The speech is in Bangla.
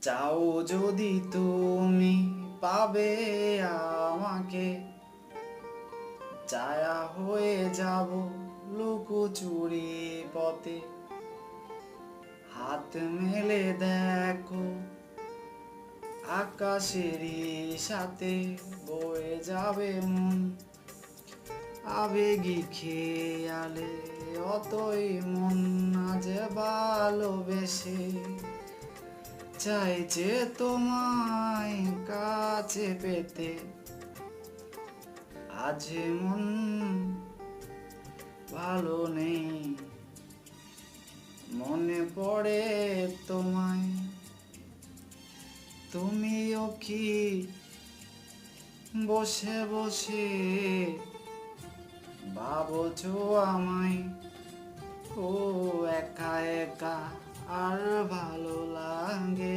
চাও যদি তুমি পাবে আমাকে, ছায়া হয়ে যাব লুকোচুরি পথে। হাত মেলে দেখো আকাশেরই সাথে বয়ে যাবে মন, আবেগী খেয়ালে অতই মন আজ ভালোবেসে চাইছে তোমায় কাছে পেতে। আজ মন ভালো নেই, মনে পড়ে তোমায়। তুমিও কি বসে বসে ভাবছো আমায়? ও একা একা আর ভালো লাগে।